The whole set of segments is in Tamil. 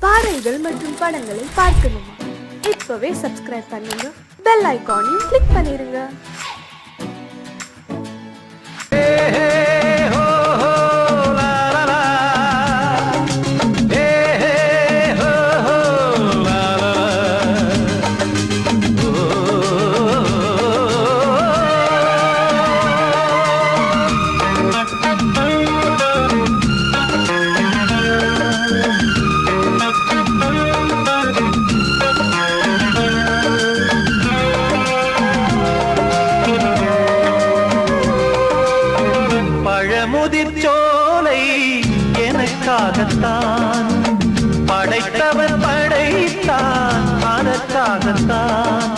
பாடல்கள் மற்றும் படங்களை பார்க்கணுமா? இப்பவே சப்ஸ்கிரைப் பண்ணுங்க, பெல் ஐகானையும் கிளிக் பண்ணிருங்க. முதிர்ச்சோலை எனக்காகத்தான் படைத்தவர் படைத்தான், அதற்காகத்தான்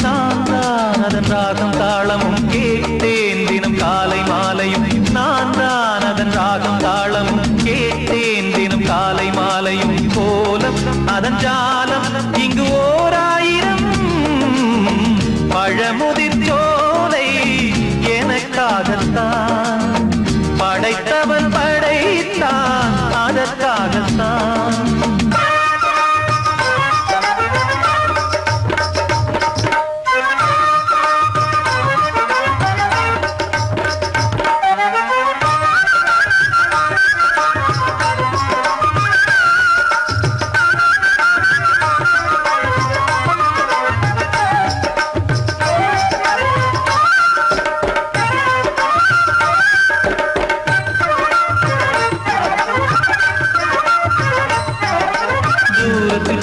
நான் தான் அதன் ராகம் தாளமும் கேட்டேன் தினம் காலை மாலையும். நான் தான் அதன் ராகம் தாளமும் கேட்டேன் தினம் காலை மாலையும். கோலம் அதன் ஜாலம் இங்கு ஓராயிரம். பழமுதிர்ச்சோலை எனக்காகத்தான் படைத்தவன் படைத்தான், அதற்காகத்தான்.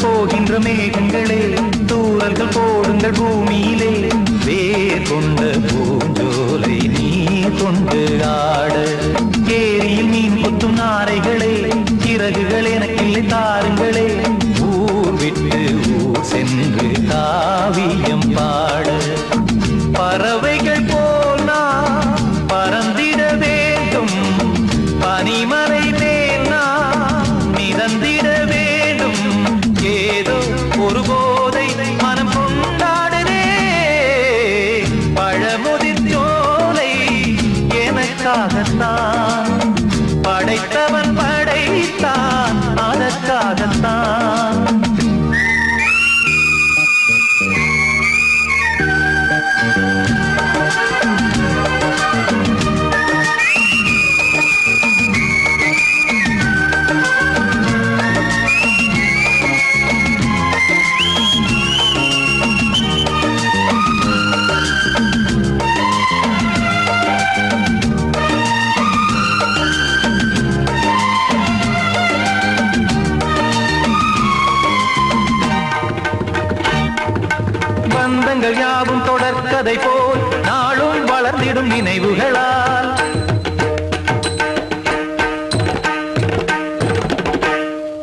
போகின்ற மேகங்களே, தூரல்கள் போடுங்கள் பூமியிலே. வேர் கொண்ட பூஞ்சோலை நீ கொண்டு ஆட. ஏரியில் மீன் கொத்தும் நாரைகளே, சிறகுகள் எனக்கில்லை தாருங்களே. ஊர் விட்டு ஊர் சென்று காவியம் பாட. பறவைகள் போல் நான் பறந்திட வேண்டும், பனிமலை மேல் நான் மிதந்திட வேண்டும். ஏதோ ஒரு போதை மனம் கொண்டாடுதே. பழமுதிர்ச்சோலை எனக்காகத்தான் படைத்தவன் படைத்தான், அதற்காகத்தான். பந்தங்கள் யாவும் தொடர்கதை போல் நாளும் வளர்ந்திடும் நினைவுகளால்.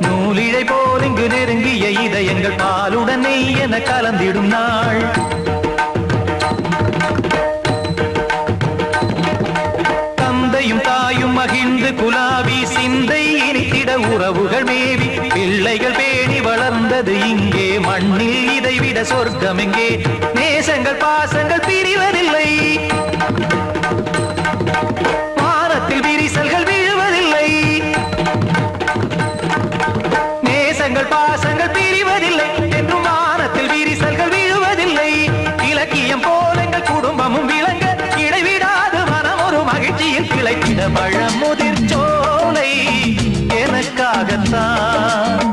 நூலிழை போல் இங்கு நெருங்கிய இதயங்கள் பாலுடன் நெய் என கலந்திடும் நாள். தந்தையும் தாயும் மகிழ்ந்து குலாவி சிந்தை இனித்திட உறவுகள் மேவி. பிள்ளைகள் பேணி வளர்ந்தது இங்கே மண்ணில், இதைவிட சொர்க்கம் எங்கே? நேசங்கள் பாசங்கள் பிரிவதில்லை, வானத்தில் விரிசல்கள் விழுவதில்லை. நேசங்கள் பாசங்கள் பிரிவதில்லை என்றும் வானத்தில் விரிசல்கள் விழுவதில்லை. இலக்கியம் போல எங்கள் குடும்பமும் விளங்க, இடைவிடாது மனம் ஒரு மகிழ்ச்சியில் கிளைத்திட. பழமுதிர்ச்சோலை எனக்காகத்தான்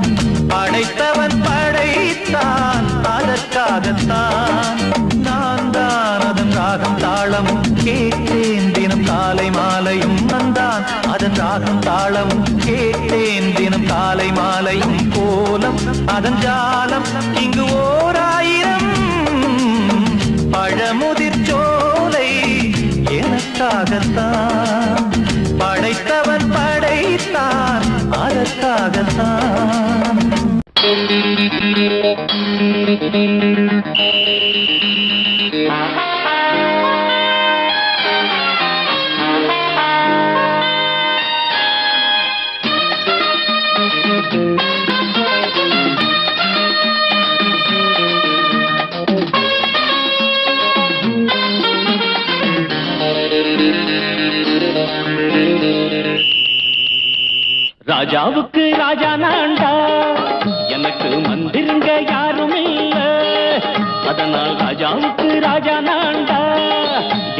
படைத்தவன் படைத்தான், அதற்காகத்தான். நான் தான் அதன் ராகம் தாளமும் கேட்டேன் தினம் காலை மாலையும். நான் அதன் ராகம் தாளமும் கேட்டேன் தினம் காலை மாலையும். கோலம் அதன் ஜாலம் இங்கு ஓராயிரம். பழமுதிர்ச்சோலை எனக்காகத்தான் படைத்தவன் படைத்தான், அதற்காகத்தான். ராஜாவுக்கு ராஜா நான்டா, ராஜாவுக்கு ராஜா நான்டா,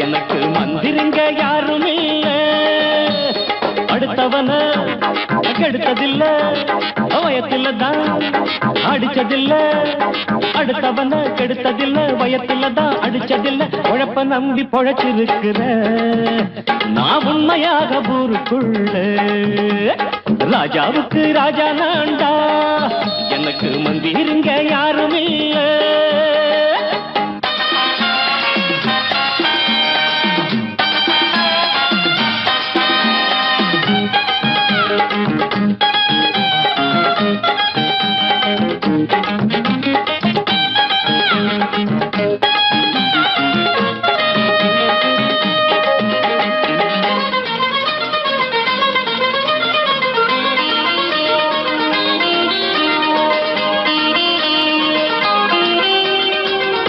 எனக்கு மந்திருங்க யாரும் இல்ல. அடுத்தவன கெடுத்ததில்ல, வயத்தில தான் அடிச்சதில்ல. அடுத்தவன கெடுத்ததில்ல, வயத்தில தான் அடிச்சதில்ல. உழப்ப நம்பி பொழைச்சிருக்கிற நான் உண்மையாக ஊருக்குள்ள. ராஜாவுக்கு ராஜா நான்டா, எனக்கு மந்திருங்க யாரும் இல்ல.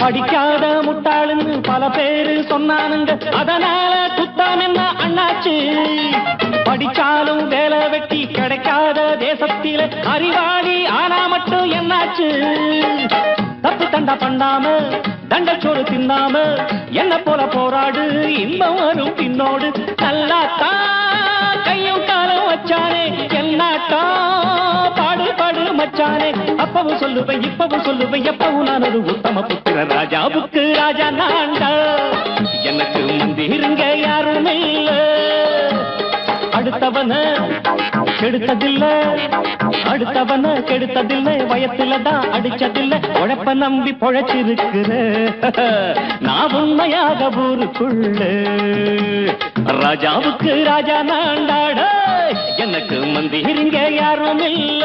படிக்காத முட்டாளுன்னு பல பேரு சொன்னானுங்க, அதனால குத்தம் என்ன அண்ணாச்சு. படிச்சாலும் வேலை வெட்டி கிடைக்காத தேசத்தில அறிவாளி ஆனா மட்டும் என்னாச்சு. தப்பு தண்டா பண்ணாம தண்டச்சோறு தின்னாம என்ன போல போராடு, இன்பம் வரும் பின்னோடு. நல்லாத்தான் கையும் காலம் வச்சானே, என்னாட்டா பாடு பாடு மச்சானே. அப்பவும் சொல்லுவேன் இப்பவும் சொல்லுவேன், எப்பவும் நான் ஒரு உத்தம புத்திர. ராஜாவுக்கு ராஜா நான்டா, எனக்கு மந்திருங்க யாரும் இல்ல. அடுத்தவன கெடுத்ததில்ல, அடுத்தவன கெடுத்ததில்லை, வயத்தில தான் அடிச்சதில்லை. உழைப்ப நம்பி பொழைச்சிருக்கிற நான் உண்மையாக ஊருக்குள்ள. ராஜாவுக்கு ராஜா நான்டாட, எனக்கு மந்திருங்க யாரும் இல்ல.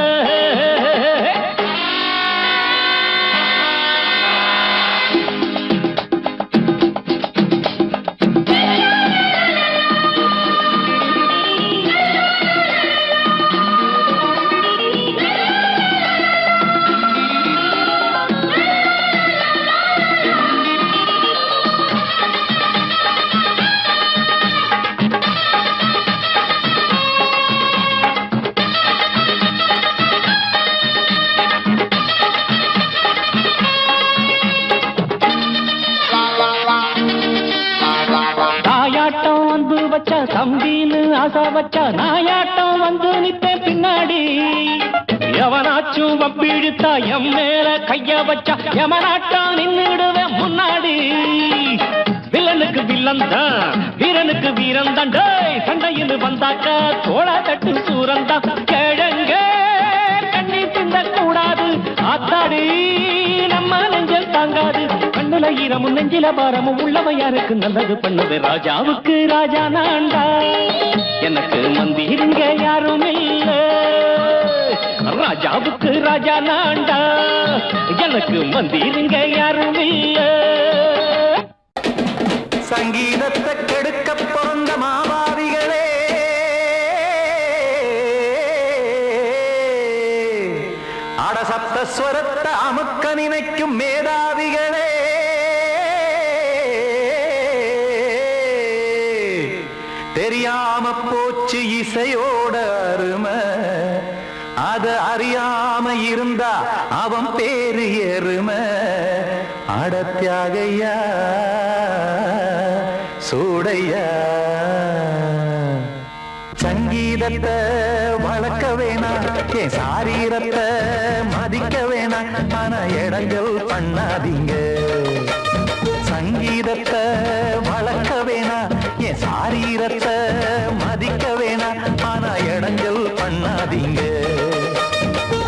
தம்பின்னு ஆசா வச்சா நாயாட்டம் வந்து நிப்பேன் பின்னாடி. எவனாச்சும் வப்பிழுத்தா எம் மேல கைய வச்சா எவனாட்டம் நின்னுடுவேன் முன்னாடி. வில்லனுக்கு வில்லன் தான், வீரனுக்கு வீரன் தான். சண்டையில் வந்தாக்கா தோளா தட்டு சூரன் தான். கிழங்க கண்ணி திந்த கூடாது, ஆத்தாடி நம்ம நெஞ்சல் தாங்காது. கண்ணுல ஈரமும் நெஞ்சில பாரமும் உள்ளவன் யாருக்கு நல்லது பண்ணுது. ராஜாவுக்கு ராஜா நான்டா, எனக்கு மந்திருங்க யாரும் இல்ல. ராஜாவுக்கு ராஜா நான்டா, எனக்கு மந்திருங்க யாரும் இல்ல. சங்கீதத்தை கெடுக்க பிறந்த மாவாதிகளே, அடசப்த ஸ்வரத்தை அமுக்க நினைக்கும் மேதாவிகளே, தெரியாம போச்சு இசையோட அருமை. அத அறியாம இருந்தா அவன் பேரு எருமை. அடத்தியாகையா சூடையா, சங்கீதத்தை வளர்க்க வேணா, என் சாரீரத்தை மதிக்க வேணா. ஆனா இடங்கள் பண்ணாதீங்க. சங்கீதத்தை வளர்க்க வேணா, என் சாரீரத்தை மதிக்க வேணா. ஆனா இடங்கள் பண்ணாதீங்க.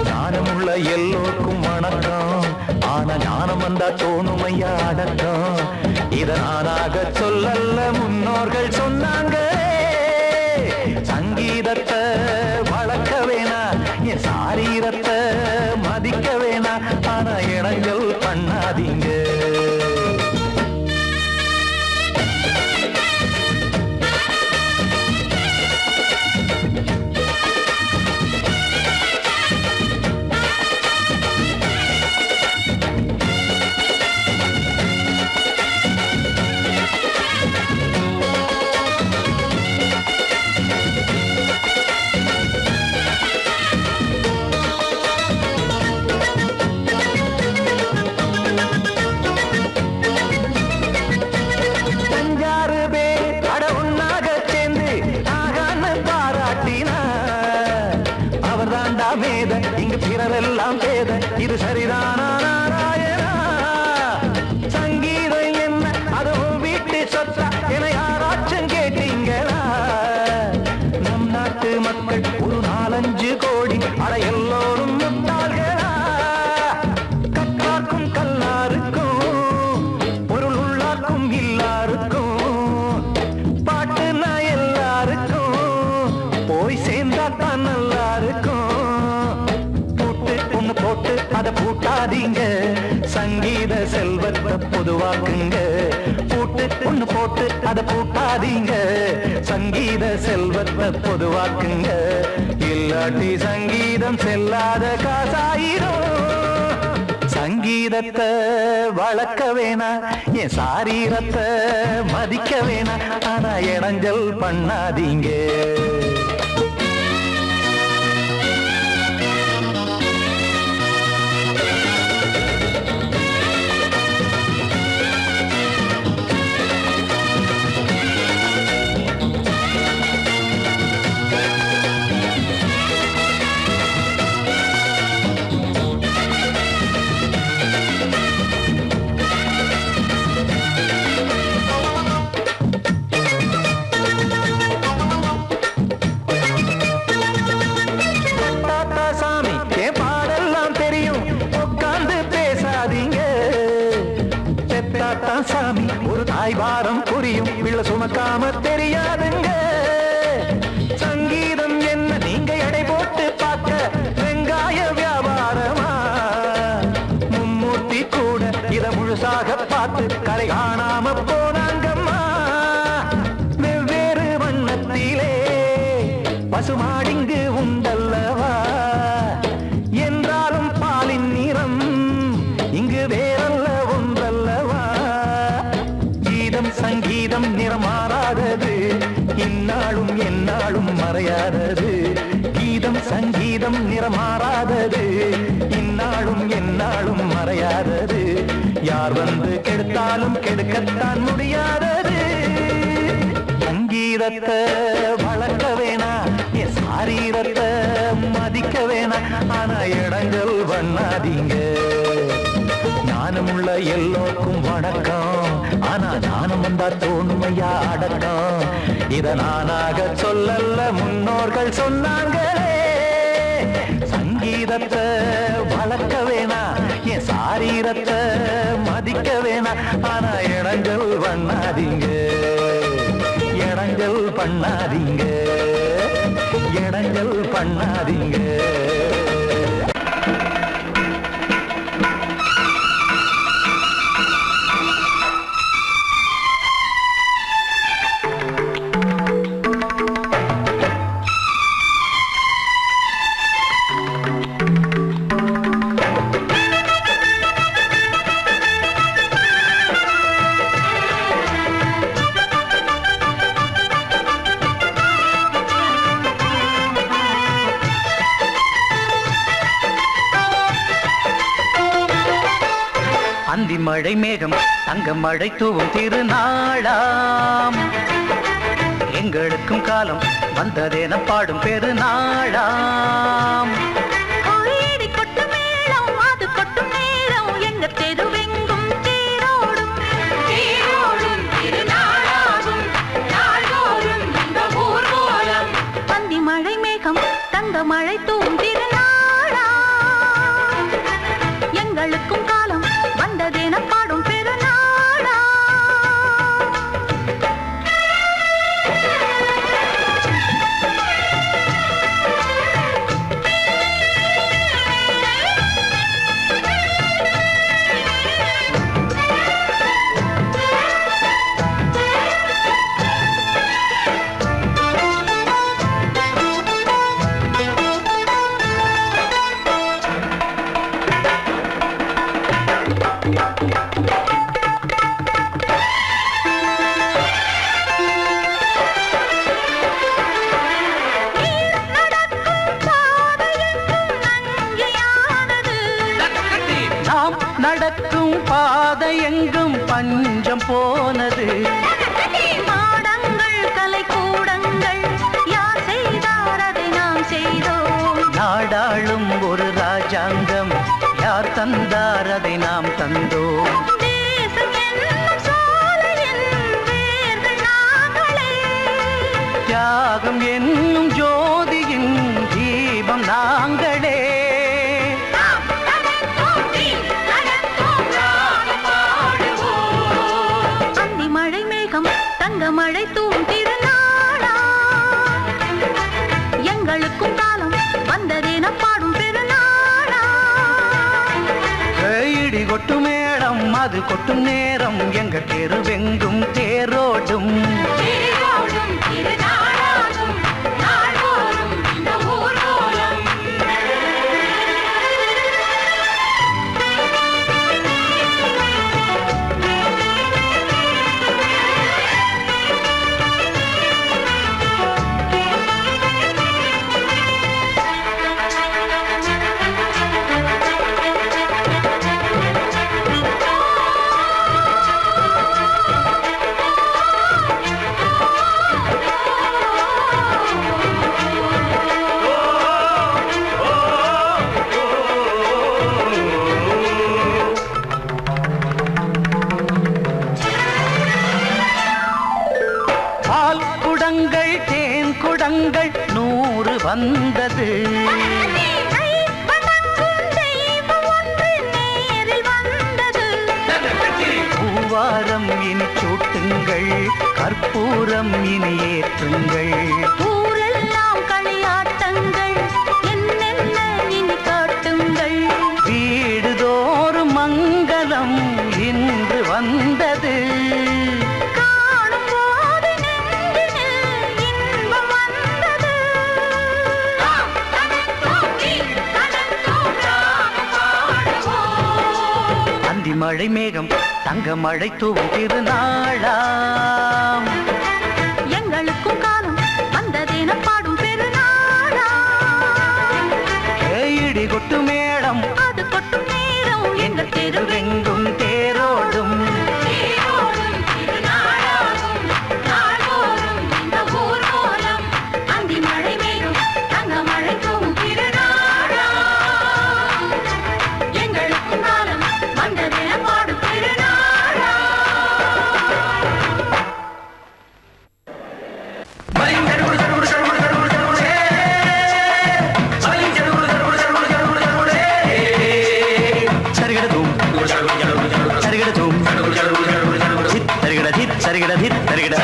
ஞானமுள்ள எல்லோருக்கும் வணக்கம், ஆனா ஞானம் வந்தா தோணுமையா அடக்கம். இத நானாக சொல்லல்ல, முன்னோர்கள் சொன்னாங்க. சங்கீதத்தை வளர்க்க வேணா, என் சாரீரத்தை மதிக்க வேணா. ஆனா இடங்கள் பண்ணாதீங்க. பிறரெல்லாம் பேத இது சரிதானா நாராயணா? சங்கீதம் என்ன அதுவும் வீட்டு சொத்தா என யாராச்சும் கேட்டீங்களா? நம் நாட்டு மக்கள் ஒரு 4-5 கோடி அட எல்லோரும் முட்டாள்களா? கற்றார்க்கும் கல்லாருக்கும் பொருள் உள்ளார்க்கும் எல்லாருக்கும் பாட்டுனா எல்லாருக்கும் போய் சேர்ந்தாத்தான் நல்லா இருக்கும். பூட்டு ஒண்ணு போட்டு அதை பூட்டாதீங்க, சங்கீத செல்வத்தை பொதுவாக்குங்க. பூட்டு ஒண்ணு போட்டு அதை பூட்டாதீங்க, சங்கீத செல்வத்தை பொதுவாக்குங்க. இல்லாட்டி சங்கீதம் செல்லாத காசாயிரும். சங்கீதத்தை வளர்க்க வேணா, என் சாரீரத்தை மதிக்க வேணா, ஆனா இடைஞ்சல் பண்ணாதீங்க. சாமி ஒரு தாய் வாரம் புரியும், பிள்ளை சுமக்காம தெரியாதுங்க. சங்கீதம் என்ன நீங்க எடை போட்டு பார்க்க வெங்காய வியாபாரமா? மும்மூர்த்தி கூட இத முழுசாக பார்த்து கரை காணாம போனாங்கம்மா. வெவ்வேறு வண்ணத்திலே பசுமாடிங்கு உண்டல்லவா? என்றாலும் பாலின் நிறம் இங்கு வேறல்ல ஒன்றல்லவா? சங்கீதம் நிறமாறாதது, இந்நாளும் எந்நாளும் மறையாதது. கீதம் சங்கீதம் நிறமாறாதது, இந்நாளும் எந்நாளும் மறையாதது. யார் வந்து கெடுத்தாலும் கெடுக்கத்தான் முடியாதது. சங்கீதத்தை வளர்க்க வேணா, என் சாரீரத்தை மதிக்க வேணா, ஆனா இடங்கள் பண்ணாதீங்க. ஞானமுள்ள எல்லோருக்கும் வணக்கம், ஆனா ஞானம் வந்தா தோணுமையா அடக்கம். இத நானாக சொல்லல்ல, முன்னோர்கள் சொன்னாங்களே. சங்கீதத்தை வளர்க்க வேணா, என் சாரீரத்தை மதிக்க வேணா, ஆனா இடங்கள் பண்ணாதீங்க. இடங்கள் பண்ணாதீங்க, இடங்கள் பண்ணாதீங்க. அந்தி மழை மேகம் தங்க மழை தூவும் திருநாளாம், எங்களுக்கும் காலம் வந்ததென பாடும் பெருநாளாம். கோயிடி கொட்டு மேளம் அது கொட்டும் நேரம், எங்க தெருவெங்கும் தேரோடும் தேரோடும் திருநாளாகும் நாள்தோறும் இந்த ஊர்வலம். அந்தி மழை மேகம் தங்க மழை தூவும் திருநாளாம், எங்களுக்கும் காலம் வந்ததென பாடும் பெருநாளா. நடக்கும் பாதை எங்கும் பஞ்சம் போனது. மாடங்கள் கலை கூடங்கள் யார் செய்தார் அதை நாம் செய்தோம். நாடாளும் ஒரு ராஜ ராஜாங்கம் யார் தந்தார் அதை நாம் தந்தோம். தேசம் என்னும் சோலையின் வேர்கள் நாங்களே. தியாகம் என்னும் ஜோதியின் தீபம் நாங்களே. நாம் தனத்தோன்றி தனத்தோம் ராகம் பாடுவோம். அந்தி மழை மேகம் தங்க மழை தூவும் திருநாளா. எங்களுக்கும் காலம் வந்ததென பாடும் பெருநாளா. இடி கொட்டும் மேடம் அது கொட்டும் நேரம் எங்க தெருவெங்கும் தேரோடும். தேரோடும் திருநாளாகும் நாள்தோறும் இந்த ஊர்வலம். பால் குடங்கள் தேன் குடங்கள் 100 வந்தது. பூவாரம் இனி சூட்டுங்கள் கற்பூரம் இனி ஏற்றுங்கள். ஊரெல்லாம் களியாட்டங்கள் என்னென்ன இனி காட்டுங்கள். வீடுதோறும் மங்களம் இன்று வந்தது. காணும் போது நெஞ்சினில் இன்பம் வந்தது. நாம் தனத்தோன்றி தனத்தோம் ராகம் பாடுவோம். அந்தி மழை மேகம் தங்க மழை தூவும் திருநாளாம். எங்களுக்கும் காலம் வந்ததென பாடும் பெருநாளா. இடி கொட்டு மேடம் அது கொட்டும் நேரம் எங்கள் தெருவெங்கும் தேரோடும். தேரோடும் திருநாளாகும் நாள்தோறும் இந்த ஊர்வலம். அந்தி மழை மேகம் தங்க மழை தூவும் திருநாளா. எங்களுக்கும் காலம் வந்ததென பாடும் பெருநாளா. சரிகடதும் சரிகடதும் சரிகட தித் சரிகட தித் சரிகட.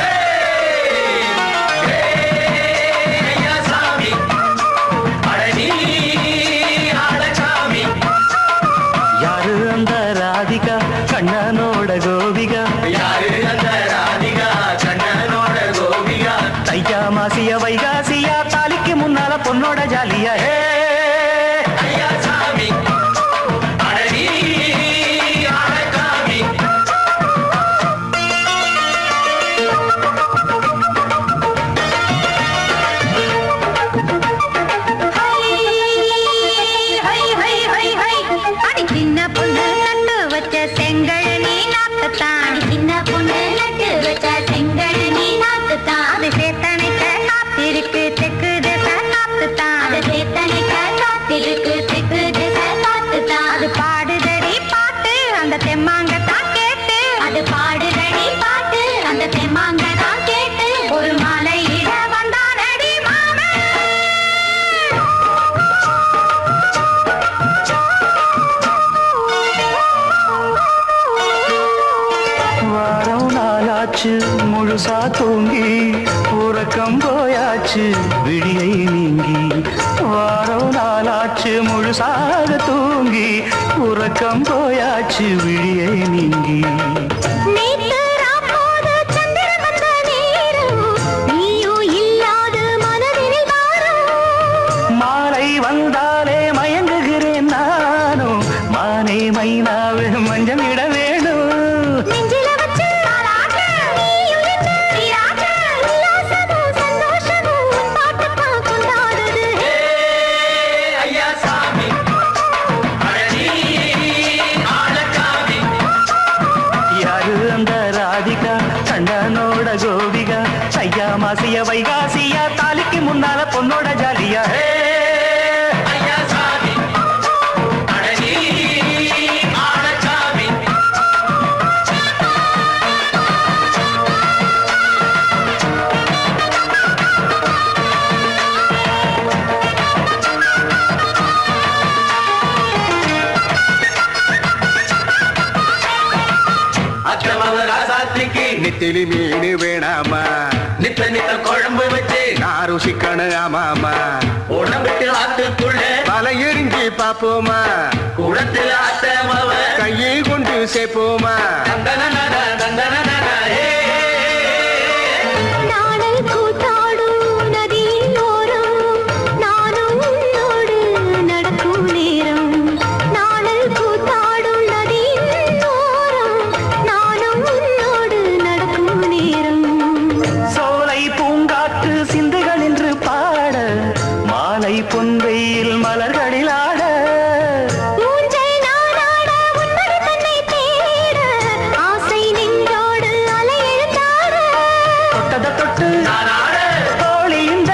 யாரு அந்த ராதிகா கண்ணனோட கோபிகா. தையா மாசிய வைகாசியா தாலிக்கு முன்னால பொண்ணோட ஜாலியா. அடி சின்ன பொண்ணு நட்டு வச்ச செங்கழனி நாத்துத்தான். அடி சின்ன பொண்ணு நட்டு வச்ச செங்கழனி நாத்துத்தான். அது சேத்தனைக்க காத்திருக்கு தெற்கு திச காத்துத்தான். அது சேத்தனைக்க காத்திருக்கு தெற்கு திச காத்துத்தான். அது பாடுதடி பாட்டு அந்த தெம்மாங்கத்தான் கேட்டு. அது பாடுதடி பாட்டு அந்த தெம்மாங்கத்தான் கேட்டு. ஒரு மாலையிட வந்தானடி மாமன். வாரம் நாளாச்சு முழுசா தூங்கி உறக்கம் போயாச்சு விடியை நீங்கி. வாரம் நாளாச்சு முழுசாக தூங்கி உறக்கம் போயாச்சு விடியை நீங்கி. நேத்து ராப்போது சந்திரன் வந்த நேரம் நீயும் இல்லாத மனதினில் வாரம். மாலை வந்தாலே மயங்குகிறேன் நானும். மானை மைனாவே மஞ்சள் இட வேணும். நெஞ்சில வச்சு தாலாட்ட நீயும் என்ன நீராட்ட. உல்லாசமும் சந்தோஷமும் உன் பாட்டுத்தான் கொண்டாடுது. யாரு அந்த ராதிகா கண்ணனோட கோபிகா. தையா மாசிய வைகாசியா தாலிக்கு முன்னால பொண்ணோட ஜாலியா. நெத்திலி மீன் வேணாமா நித்த நித்த குழம்பு வச்சு நான் ருசிக்கணும் ஆமாமா உடம்பிட்டு ஆத்துக்குள்ள பல எரிஞ்சு பாப்போமா குளத்துல அத்தமவ கையை கொண்டு சேர்ப்போமா தந்தன தந்தன நாடல் கூத்தாடும் நதியோரம் நானும் உன்னோடு நடக்கும் நேரம் நாடல் கூத்தாடும் நதியோரம் நானும் உன்னோடு நடக்கும் நேரம் சோலை பூங்காற்று சிந்துகள் என்று பாட மாலை பொன்வெயில் மலர்களில் ஆட ஊஞ்சல் நானாட உன்மடி தன்னை தேட ஆசை நின்றோடு அலை எழுந்தாட தொட்டத தொட்டு தோழி இந்த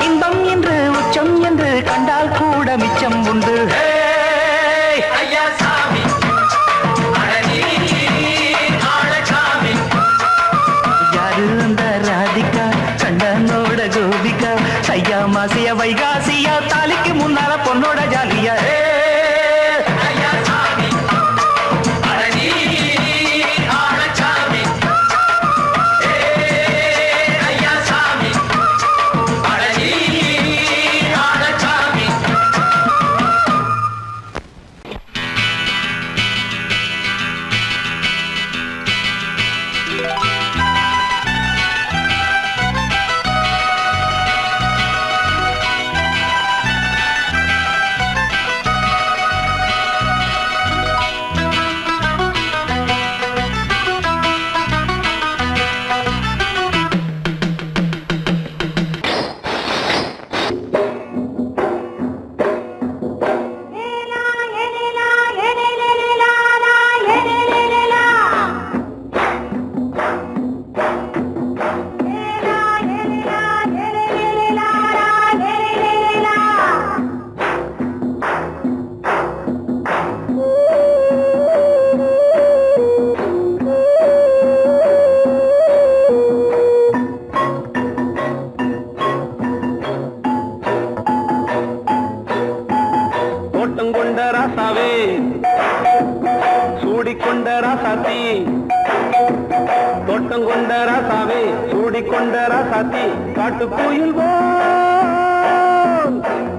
இன்பம் என்று உச்சம் என்று கண்டால் கூட மிச்சம் உண்டு ஐயா சாமி யாரு அந்த ராதிகா கண்டனோட கோபிகா ஐயா மாசிய வைகாசியா தாலிக்கு முன்னால பொண்ணோட ஜாலியா ஐயா சாமி ஐயா சாமி தோட்டம் கொண்ட ராசாவே சூடிக்கொண்ட ராசாத்தி தோட்டம் கொண்ட ராசாவே சூடிக்கொண்ட ராசாத்தி காட்டு கோயில்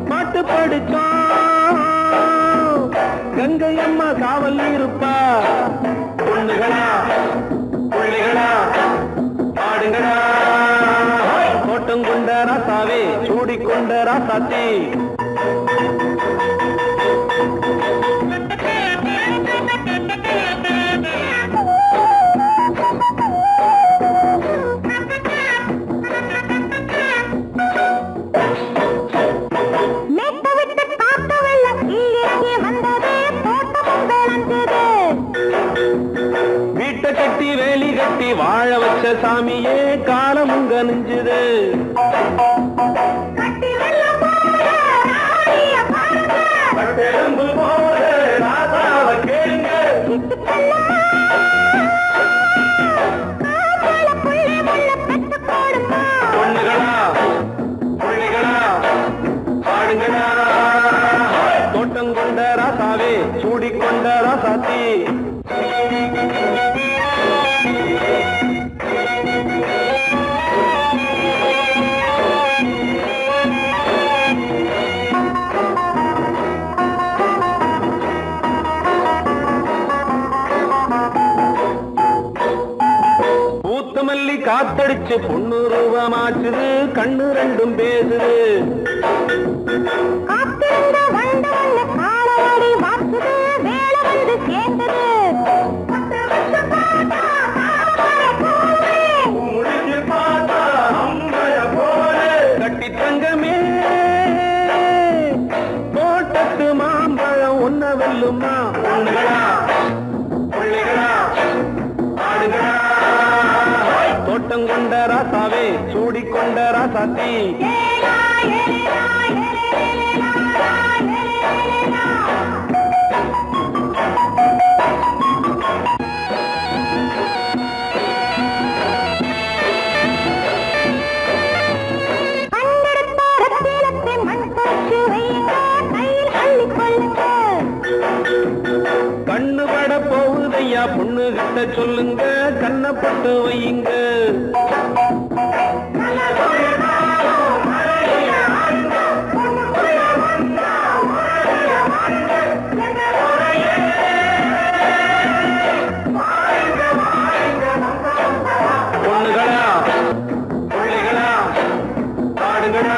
பாட்டு படிச்சோம் கங்கை அம்மா காவல் இருப்பா பொண்ணுகளா பிள்ளைகளா பாடுங்களா தோட்டம் கொண்ட ராசாவே சூடிக்கொண்ட ராசாத்தி மேட்ட விட்டு காத்த வெள்ளம் இறங்கி வந்தது தோட்டமும் வேளந்தது வீட்டை கட்டி வேலி கட்டி வாழ வச்ச சாமியே காலமும் கனிஞ்சுது கட்டி வெள்ளம் போல ராணிய பாருங்க பட்டெலும்பு போல ராசாவ கேளுங்க காப்பால புள்ளி முள்ள பெத்து போடுமா பொண்ணுகளா பிள்ளைகளா பாடுங்களா தோட்டம் கொண்ட ராசாவே சூடிக்கொண்ட ராசாத்தி பூத்தமல்லி காத்தடிச்சு பொண்ணு ரூபமாச்சுது கண்ணு ரெண்டும் பேசுது காத்திருந்த வண்டு வந்து காலவாடி வாக்குது வேலை வந்து சேர்ந்தது 10 வருஷம் பார்த்தா காவலை போலே. முடிஞ்சு பார்த்தா அம்பைய போல கட்டி தங்கமே தோட்டத்து மாம்பழம் ஒன்ன வெல்லுமா பொண்ணுகளா பிள்ளைகளா ஆடுகளா தோட்டம் கொண்ட ராசாவே சூடிக்கொண்ட ராசாத்தி ஏலா, ஏலா, ஏலேலேலா, ஏலேலேலா. கண்டெடுத்த ரத்தினத்தை மண் போச்சு வையுங்க, கையில் அள்ளிக் கொள்ளுங்க. கண்ணு பட போகுதையா பொண்ணுகிட்ட கிட்ட சொல்லுங்க கண்ணப்பட்டு வையுங்க பொண்ணுகளா பிள்ளைகளா பாடுங்களா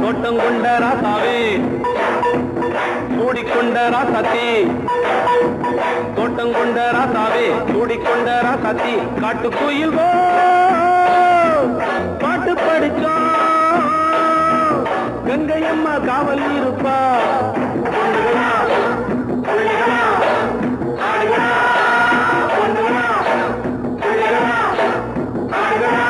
தோட்டம் கொண்ட ராசாவே மூடிக்கொண்ட ராசாத்தி தோட்டம் கொண்ட ராசாவே மூடிக்கொண்ட ராசாத்தி காட்டு கோயில் பாட்டு படிச்சோம் கங்கை அம்மா காவல் இருப்பா பொண்ணுகளா பிள்ளைகளா பாடுங்களா பொண்ணுகளா பிள்ளைகளா பாடுங்களா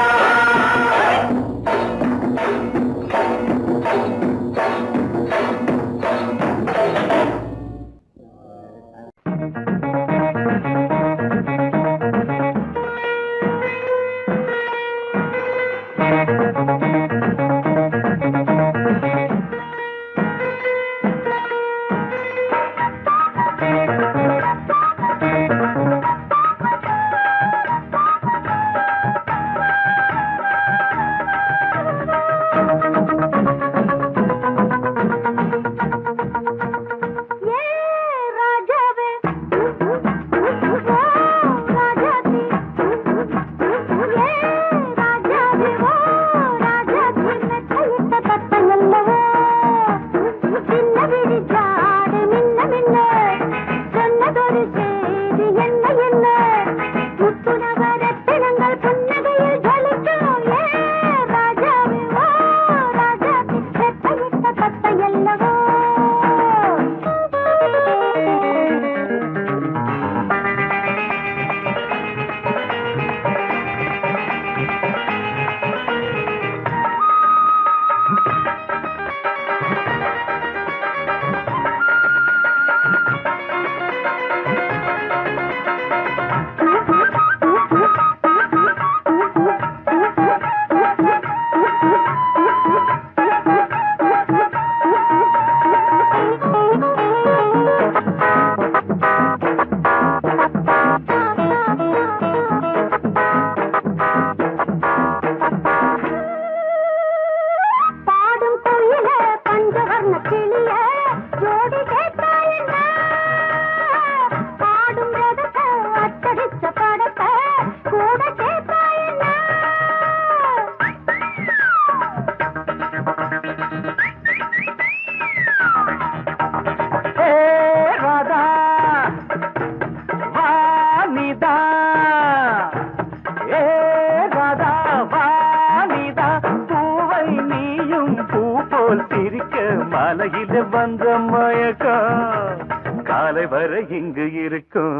மாலையில வந்த மயக்கம் காலை வரை இங்கு இருக்கும்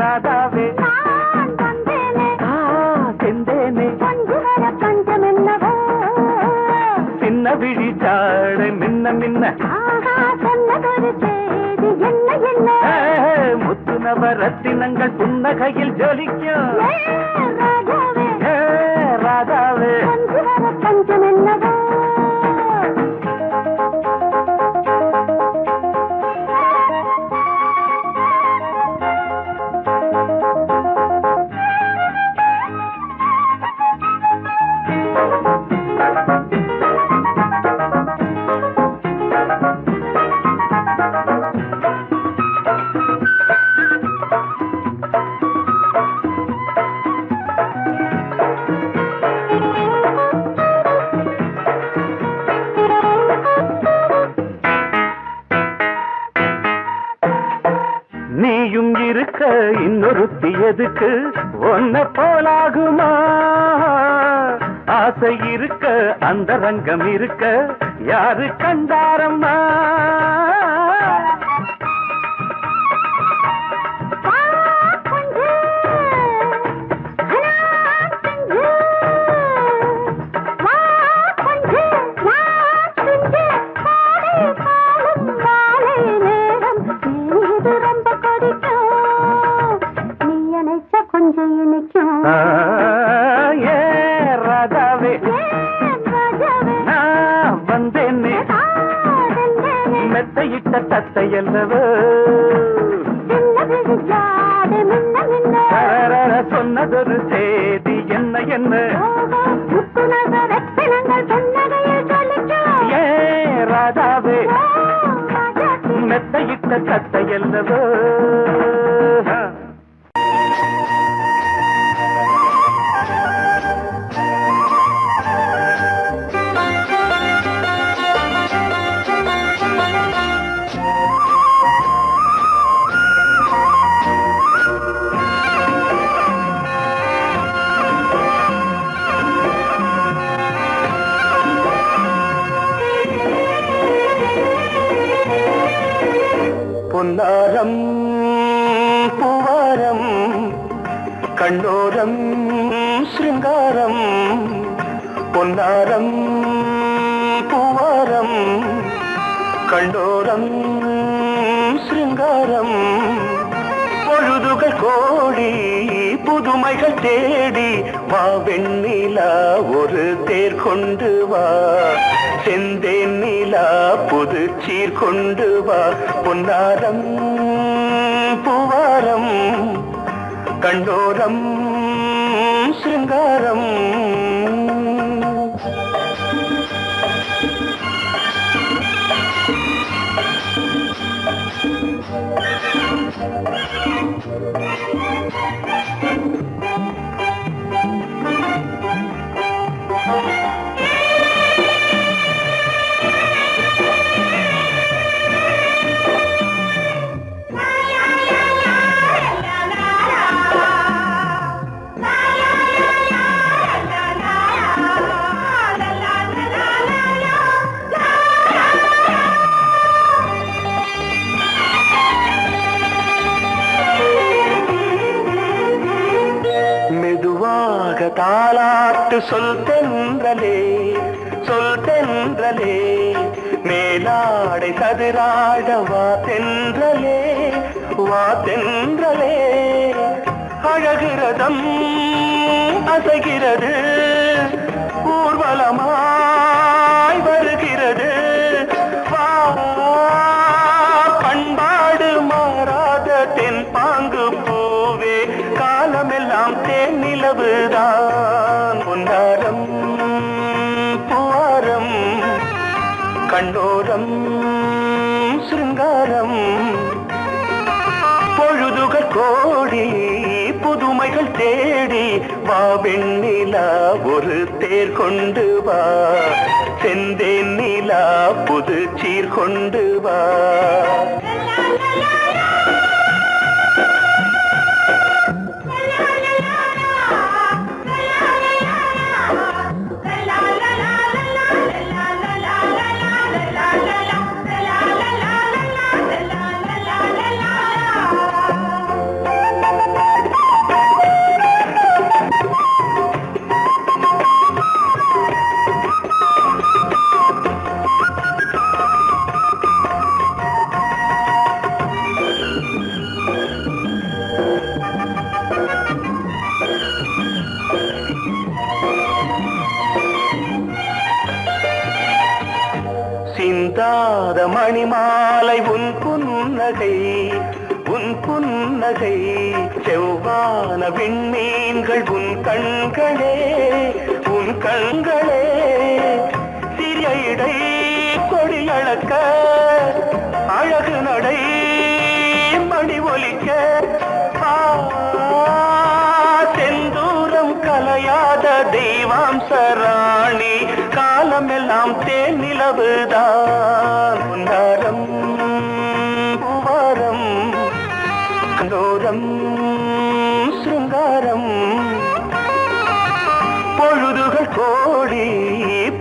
ராதாவே செந்தேனே சின்ன விழி சாட மின்ன மின்ன முத்து நவரத்தினங்கள் புன்னகையில் ஜொலிக்கும் ராதாவே பஞ்சம் என்னவோ நீயும் இருக்க இன்னொருத்தி எதுக்கு ஒன்ன போலாகுமா ஆசை இருக்க அந்த ரங்கம் இருக்க யாரு கண்டாரம்மா ராதாவே நான் வந்தேனே மெத்தையிட்ட தத்தை அல்லவோ சொன்னதொரு செய்தி என்ன என்ன ஏ ராதாவே மெத்தையிட்ட தத்தை அல்லவோ பொன்னாரம் பூவாரம் கண்ணோரம் சிருங்காரம் பொன்னாரம் பூவாரம் கண்ணோரம் சிருங்காரம் பொழுதுகள் கோடி புதுமைகள் தேடி வா வெண்ணிலா ஒரு தேர் கொண்டு வா செந்தேன் நிலா புது சீர் கொண்டு வா பொன்னாரம் பூவாரம் கண்டோரம் சிருங்காரம் தாலாட்டு சொல் தென்றலே மேலாடை சதுராட வா தென்றலே அழகிறதம் அசைகிறது ஊர்வலமாய் வருகிறது வா பண்பாடு மாறாத தென் பாங்கு பூவே காலமெல்லாம் தேன் நிலவுதான் பொன்னாரம் பூவாரம் கண்டோரம் சிருங்காரம் பொழுதுகள் கோடி புதுமைகள் தேடி வா வெண்ணிலா ஒரு தேர் கொண்டு வா செந்தேன் நிலா புது சீர் கொண்டு வா சிந்தாத மணிமாலை உன் புன்னகை செவ்வான விண்மீன்கள் உன் கண்களே சிறிய இடை கொடியளக்க அழகு நடை மணி ஒலிக்க செந்தூரம் கலையாத தெய்வாம்சராணி காலமெல்லாம் தேன் நிலவுதான் பொன்னாரம் பூவாரம் கண்டோரம் சிருங்காரம் பொழுதுகள் கோடி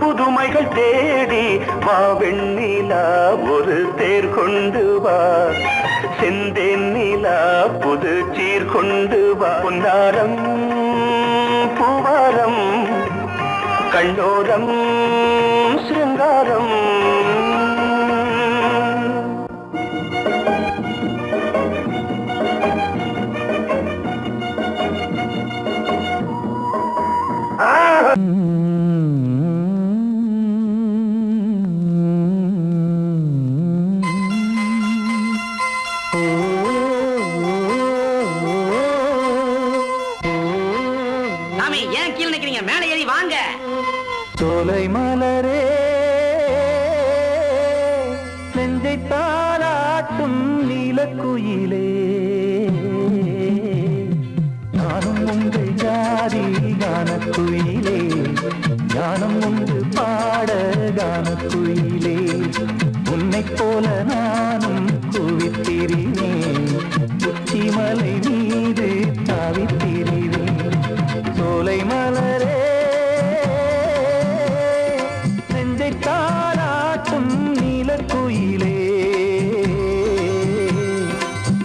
புதுமைகள் தேடி வா வெண்ணிலா ஒரு தேர் கொண்டு வா செந்தேன் நிலா புது சீர் கொண்டு வா பொன்னாரம் பூவாரம் கண்டோரம் சிருங்காரம் நெஞ்சை தாளாட்டும் நீலக்குயிலே நானும் உங்கள் ஜாதி கானக்குயிலே ஞானம் உண்டு பாட கானக்குயிலே உன்னைப் போல நானும் குவித்திரினேன் உச்சிமலை மீது தாவித்திரிவேன் சோலை மலரே நெஞ்சை தாளாட்டும் நீலக்குயிலே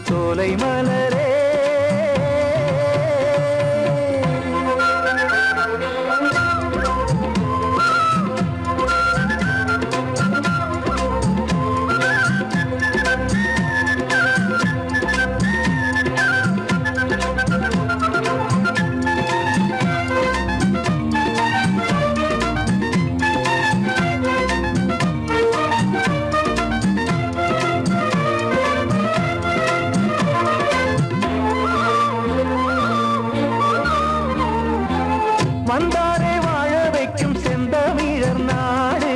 சோலை மலரே வந்தாரே வாழ வைக்கும் செந்தமிழர் நாடு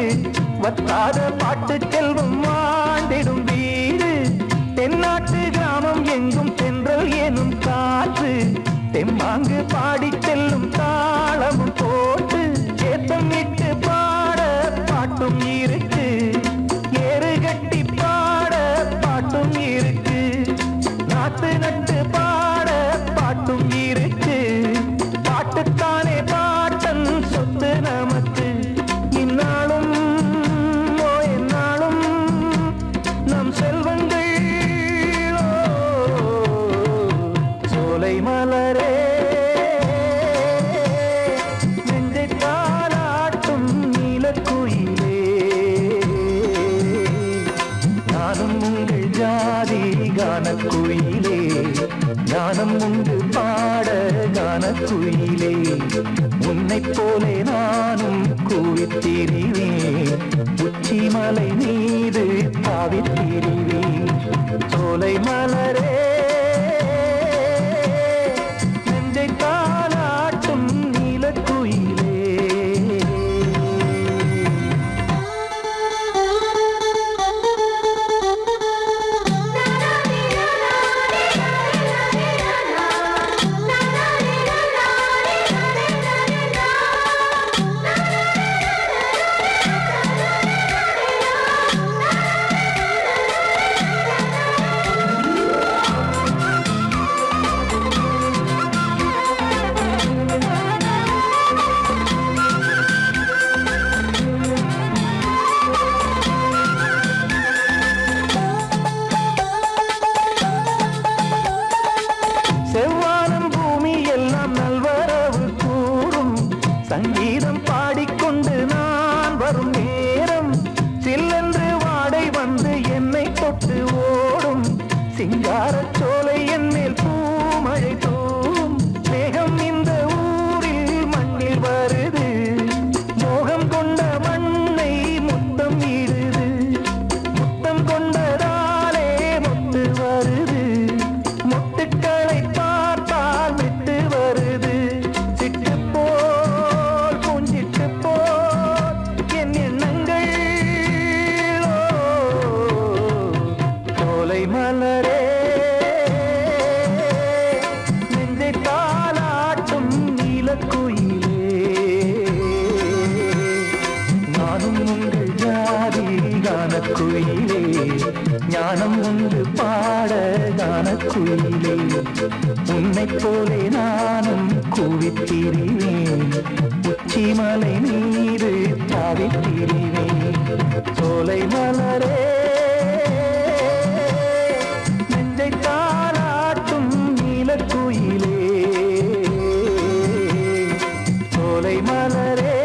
வத்தாத பாட்டு செல்வம் வாழ்ந்திடும் வீடு தென்னாட்டு கிராமம் எங்கும் தென்றல் எனும் காற்று தெம்மாங்கு பாடி செல்லும் தாளமும் போட்டு ஏத்தம் இட்டு பாட பாட்டும் இருக்கு ஏறு கட்டி பாட பாட்டும் இருக்கு நாத்து நட்டு பாட பாட்டும் இருக்கு பாட்டுத்தானே பாட்டன் சொத்து நமக்கு இந்நாளும் எந்நாளும் நம் செல்வங்கள் சோலை மலரே நெஞ்சை தாளாட்டும் நீலக்குயிலே நானும் உங்கள் ஜாதி கானக்குயிலே ஞானம் உண்டு பாட கானக்குயிலே உன்னைப் போலே நானும் கூவித்திரிவேன் உச்சிமலை மீது தாவித்திரிவேன் சோலை மலரே நெஞ்சை தாளாட்டும் நீலக்குயிலே செவ்வானம் பூமி எல்லாம் நல்வரவு கூறும் சங்கீதம் பாடிக்கொண்டு நான் வரும் நேரம் சில்லென்று வாடை வந்து என்னை தொட்டு ஓடும் சிங்காரச் சோலை என் மேல் பூமழை தூவும் மேகம் இந்த ஊரில் மண்ணில் வருது மோகம் கொண்ட மண்ணை முத்தம் இடுது முத்தம் கொண்டதாலே முத்து வருது முட்டுக்களை பார்த்தால் விட்டு வருது சிட்டு போல் பூஞ்சிட்டு போல் என் எண்ணங்கள் சோலை மலரே நெஞ்சை தாளாட்டும் நீலக்குயிலே நானும் உங்கள் ஜாதி கானக்குயிலே ஞானம் உண்டு பாட கானக்குயிலே உன்னைப் போலே நானும் கூவித்திரிவேன் உச்சிமலை மீது தாவித்திரிவேன் சோலை மலரே நெஞ்சை தாளாட்டும் நீலக்குயிலே சோலை மலரே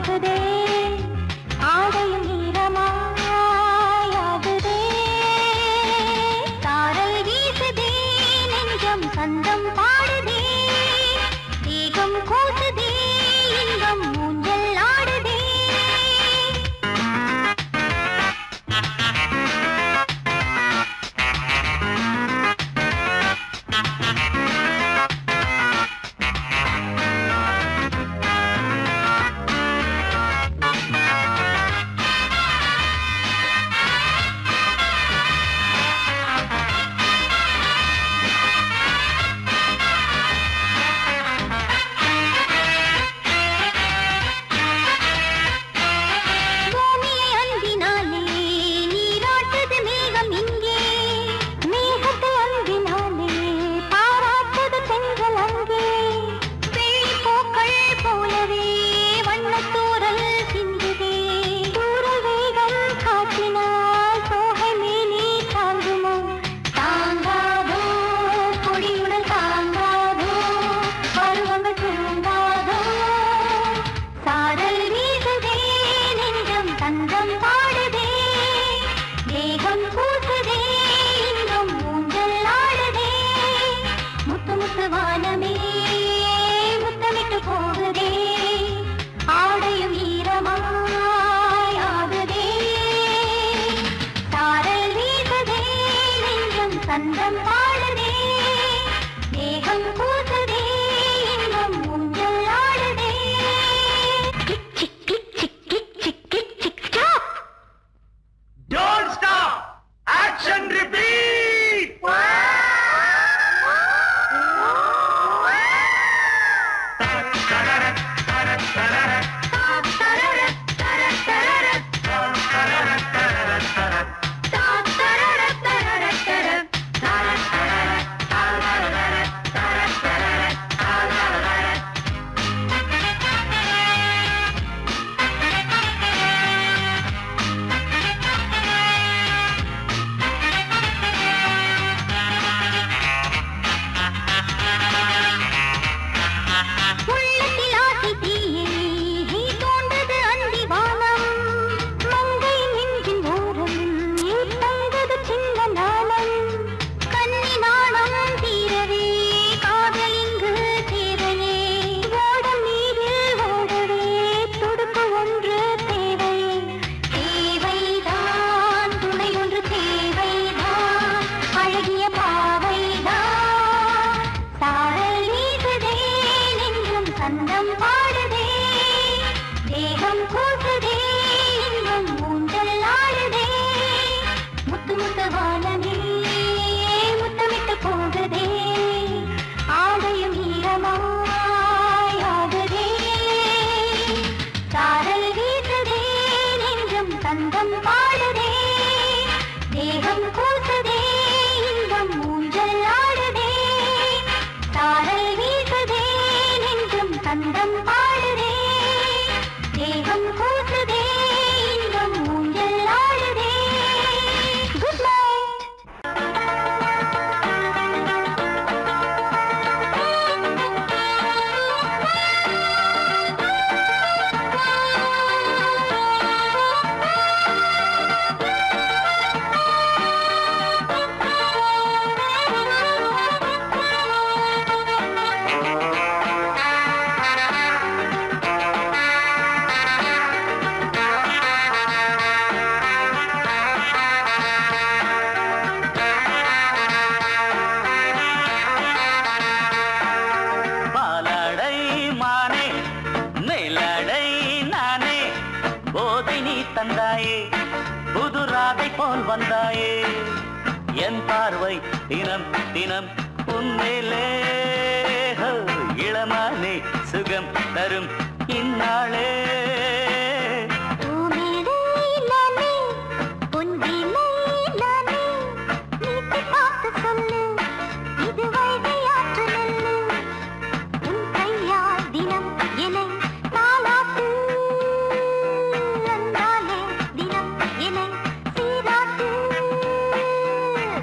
போகுதே ஆடையும் ஈரமாயாகுதே தாரல் வீசுதே நெஞ்சம் சந்தம் பாடுதே தேகம் கூசுதே இன்பம் ஊஞ்சல் ஆடுதே சந்தம் பாடுதே மேகம் கூசுதே இன்பம் ஊஞ்சல் ஆடுதே click chick click chick click chick click chick stop Don't stop! Action repeat! சந்தம் பாடுதே தேகம் கூசுதே இன்பம் ஊஞ்சல் ஆடுதே முத்து முத்து வானமே முத்தமிட்டு போகுதே ஆடையும் ஈரமாயாகுதே சாரல் வீசுதே நெஞ்சம் சந்தம் பாடுதே தேகம் கூசுதே இன்பம் ஊஞ்சல் ஆடுதே சாரல் வீசுதே நெஞ்சம் சந்தம் பாடுதே தேகம் கூசுதே இன்பம் ஊஞ்சல் ஆடுதே குட் நைட் பாலாடை மானே மேலாடை நானே போதை நீ தந்தாயே புது ராதை போல் வந்தாயே என் பார்வை தினம் தினம் உன்மேலே இளமானே சுகம் தரும் இந்நாளே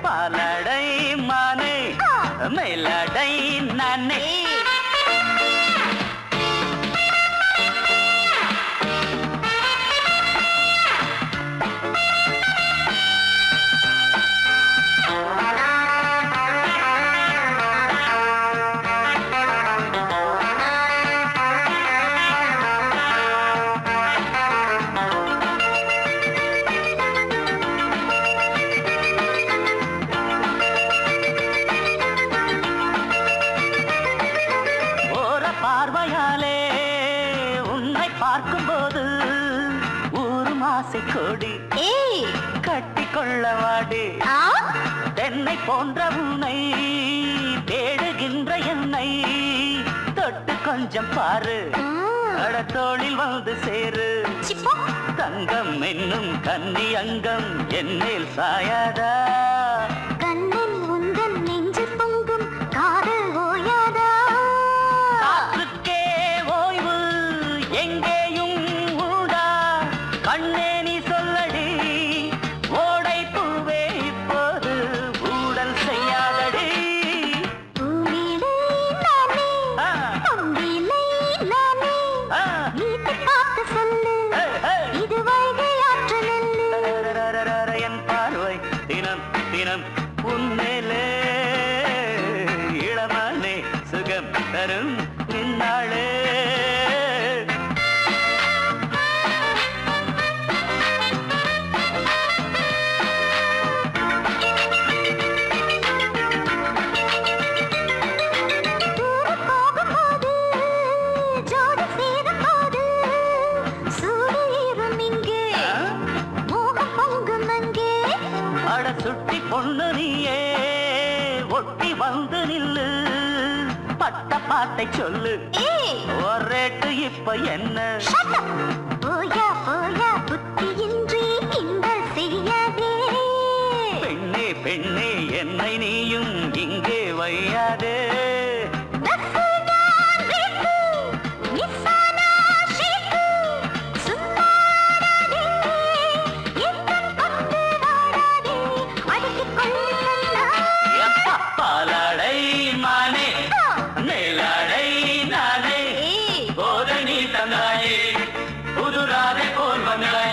பாலாடை மானே மேலாடை நானே ஆசை கொடி ஏய் கட்டி கொள்ளவாடு ஆ தென்னை போன்ற உன்னை தேடுகின்ற என்னை தொட்டு கொஞ்சம் பாரு கடத்தோளில் வந்து சேரு சிப்போ தங்கம் என்னும் கன்னி அங்கம் என்னேல் சாயாதா கண்ணில் உந்தன் நெஞ்சு பொங்கும் காதல் ஓயாதா காற்றுக்கே ஓய்வு எங்கேயும் உண்டா கண்ணே நீ சொல்லடி ஓடை பூவே இப்போது ஊடல் செய்யாதடி பூவிலை நானே ஆ, பொங்கிலை நானே ஆ, நீட்டு பார்த்து சொல்லு ஹே, ஹே. இது வைகை ஆற்று நெல்லு என் பார்வை தினம் தினம் உன்மேலே இளமானே சுகம் தரும் நின்னாளே தூரம் போகும்போது ஜோடி சேரும்போது சூடு ஏறும் இங்கே மோகம் பொங்கும் அங்கே அட சுட்டி பொண்ணு நீயே ஒட்டி வந்து நில்லு பட்ட பாட்டை சொல்லு ஏய் ஒரேட்டு இப்ப என்ன shut up. போயா போயா புத்தியின்றி கிண்டல் செய்யாதே பெண்ணே பெண்ணே என்னை நீயும் இங்கே வையாதே பஸ்ஸுதான் ரேப்பு, மிஸ்ஸானா ஷேப்பு. சும்மாடாதே, எண்ணம் கொண்டு வாடாதே, அடக்கிக் கொள்ளு கண்ணா. எப்பா பாலாடை மானே மேலாடை நானே ஏய் போதை நீ தந்தாயே புதுராதை போல் வந்தாயே